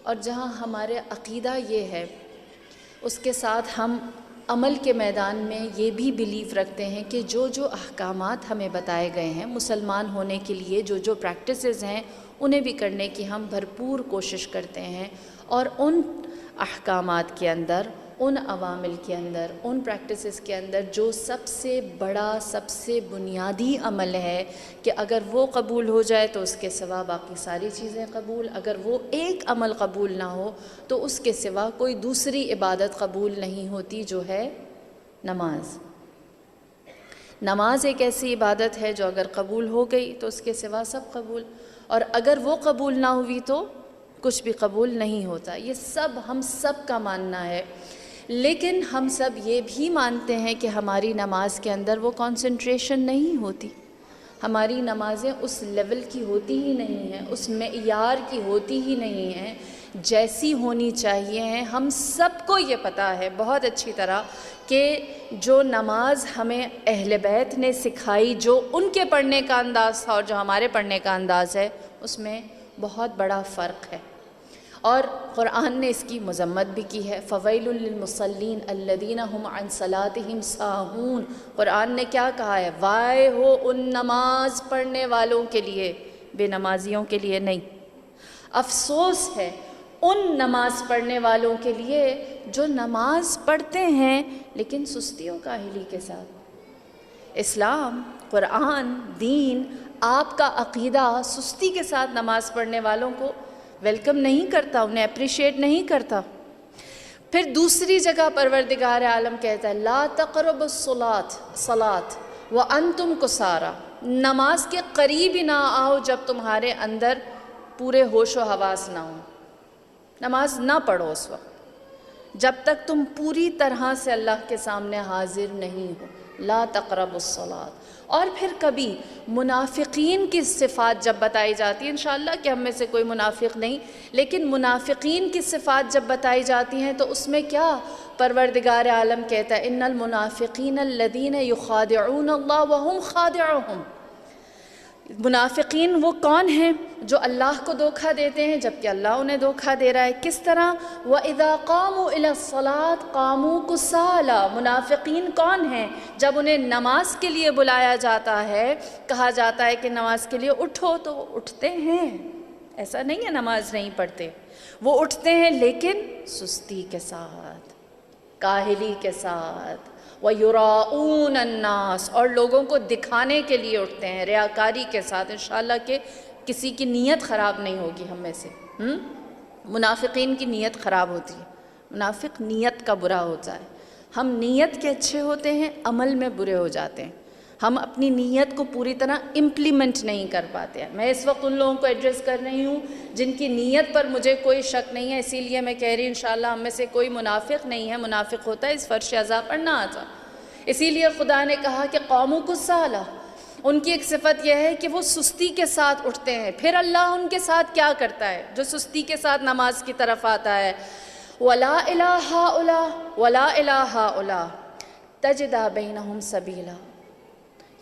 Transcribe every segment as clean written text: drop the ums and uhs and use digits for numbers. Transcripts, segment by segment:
اور جہاں ہمارے عقیدہ یہ ہے اس کے ساتھ ہم عمل کے میدان میں یہ بھی بیلیف رکھتے ہیں کہ جو جو احکامات ہمیں بتائے گئے ہیں مسلمان ہونے کے لیے، جو جو پریکٹسز ہیں انہیں بھی کرنے کی ہم بھرپور کوشش کرتے ہیں، اور ان احکامات کے اندر، ان عوامل کے اندر، ان پریکٹسز کے اندر جو سب سے بڑا، سب سے بنیادی عمل ہے کہ اگر وہ قبول ہو جائے تو اس کے سوا باقی ساری چیزیں قبول، اگر وہ ایک عمل قبول نہ ہو تو اس کے سوا کوئی دوسری عبادت قبول نہیں ہوتی، جو ہے نماز۔ نماز ایک ایسی عبادت ہے جو اگر قبول ہو گئی تو اس کے سوا سب قبول، اور اگر وہ قبول نہ ہوئی تو کچھ بھی قبول نہیں ہوتا۔ یہ سب ہم سب کا ماننا ہے، لیکن ہم سب یہ بھی مانتے ہیں کہ ہماری نماز کے اندر وہ کنسنٹریشن نہیں ہوتی، ہماری نمازیں اس لیول کی ہوتی ہی نہیں ہیں، اس معیار کی ہوتی ہی نہیں ہیں جیسی ہونی چاہیے ہیں۔ ہم سب کو یہ پتہ ہے بہت اچھی طرح کہ جو نماز ہمیں اہل بیت نے سکھائی، جو ان کے پڑھنے کا انداز تھا اور جو ہمارے پڑھنے کا انداز ہے، اس میں بہت بڑا فرق ہے، اور قرآن نے اس کی مذمت بھی کی ہے۔ فویل للمصلین الذین هم عن صلاتهم ساہون۔ قرآن نے کیا کہا ہے؟ وائے ہو ان نماز پڑھنے والوں کے لیے، بے نمازیوں کے لیے نہیں۔ افسوس ہے ان نماز پڑھنے والوں کے لیے جو نماز پڑھتے ہیں لیکن سستی و کاہلی کے ساتھ۔ اسلام، قرآن، دین، آپ کا عقیدہ سستی کے ساتھ نماز پڑھنے والوں کو ویلکم نہیں کرتا، انہیں اپریشیٹ نہیں کرتا۔ پھر دوسری جگہ پروردگار عالم کہتا ہے لا تقربوا الصلاۃ وانتم کساری، نماز کے قریب ہی نہ آؤ جب تمہارے اندر پورے ہوش و حواس نہ ہوں۔ نماز نہ پڑھو اس وقت جب تک تم پوری طرح سے اللہ کے سامنے حاضر نہیں ہو۔ لا تقربوا الصلاۃ۔ اور پھر کبھی منافقین کی صفات جب بتائی جاتی ہیں، انشاءاللہ کہ ہم میں سے کوئی منافق نہیں، لیکن منافقین کی صفات جب بتائی جاتی ہیں تو اس میں کیا پروردگار عالم کہتا ہے ان المنافقین الذین یخادعون اللہ وهم خادعهم۔ منافقین وہ کون ہیں؟ جو اللہ کو دھوکہ دیتے ہیں جبکہ اللہ انہیں دھوکہ دے رہا ہے۔ کس طرح؟ وَإِذَا قَامُوا إِلَى الصَّلَاةِ قَامُوا كُسَالَىٰ۔ منافقین کون ہیں؟ جب انہیں نماز کے لیے بلایا جاتا ہے، کہا جاتا ہے کہ نماز کے لیے اٹھو، تو وہ اٹھتے ہیں، ایسا نہیں ہے نماز نہیں پڑھتے، وہ اٹھتے ہیں لیکن سستی کے ساتھ، کاہلی کے ساتھ۔ وَيُرَاءُونَ النَّاسَ، اور لوگوں کو دکھانے کے لیے اٹھتے ہیں، ریاکاری کے ساتھ۔ انشاءاللہ کہ کسی کی نیت خراب نہیں ہوگی ہم میں سے۔ منافقین کی نیت خراب ہوتی ہے، منافق نیت کا برا ہوتا ہے۔ ہم نیت کے اچھے ہوتے ہیں، عمل میں برے ہو جاتے ہیں، ہم اپنی نیت کو پوری طرح امپلیمنٹ نہیں کر پاتے ہیں۔ میں اس وقت ان لوگوں کو ایڈریس کر رہی ہوں جن کی نیت پر مجھے کوئی شک نہیں ہے، اسی لیے میں کہہ رہی ہوں انشاءاللہ ہم میں سے کوئی منافق نہیں ہے۔ منافق ہوتا ہے اس فرش عذا پر نہ آتا۔ اسی لیے خدا نے کہا کہ قوموں کسالى، ان کی ایک صفت یہ ہے کہ وہ سستی کے ساتھ اٹھتے ہیں۔ پھر اللہ ان کے ساتھ کیا کرتا ہے؟ جو سستی کے ساتھ نماز کی طرف آتا ہے وَلَا إِلَىٰ هَٰؤُلَاءِ وَلَا إِلَىٰ هَٰؤُلَاءِ تَجِدَ بَيْنَهُمْ سَبِيلًا۔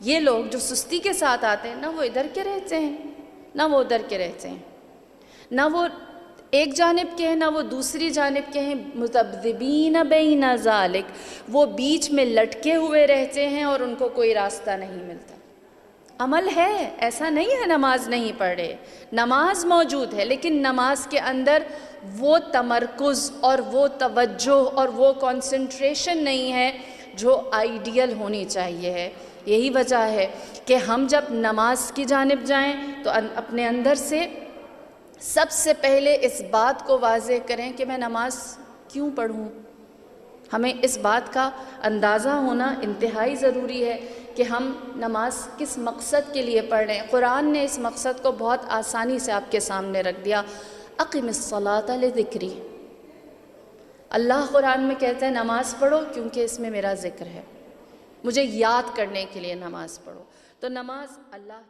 یہ لوگ جو سستی کے ساتھ آتے ہیں، نہ وہ ادھر کے رہتے ہیں نہ وہ ادھر کے رہتے ہیں، نہ وہ ایک جانب کے ہیں نہ وہ دوسری جانب کے ہیں، مذبذبین بین ذالک، وہ بیچ میں لٹکے ہوئے رہتے ہیں اور ان کو کوئی راستہ نہیں ملتا۔ عمل ہے، ایسا نہیں ہے نماز نہیں پڑھ رہے، نماز موجود ہے، لیکن نماز کے اندر وہ تمرکز اور وہ توجہ اور وہ کنسنٹریشن نہیں ہے جو آئیڈیل ہونی چاہیے ہے۔ یہی وجہ ہے کہ ہم جب نماز کی جانب جائیں تو اپنے اندر سے سب سے پہلے اس بات کو واضح کریں کہ میں نماز کیوں پڑھوں۔ ہمیں اس بات کا اندازہ ہونا انتہائی ضروری ہے کہ ہم نماز کس مقصد کے لیے پڑھ رہے ہیں۔ قرآن نے اس مقصد کو بہت آسانی سے آپ کے سامنے رکھ دیا، اقم الصلاۃ لذکری۔ اللہ قرآن میں کہتا ہے نماز پڑھو کیونکہ اس میں میرا ذکر ہے، مجھے یاد کرنے کے لیے نماز پڑھو۔ تو نماز اللہ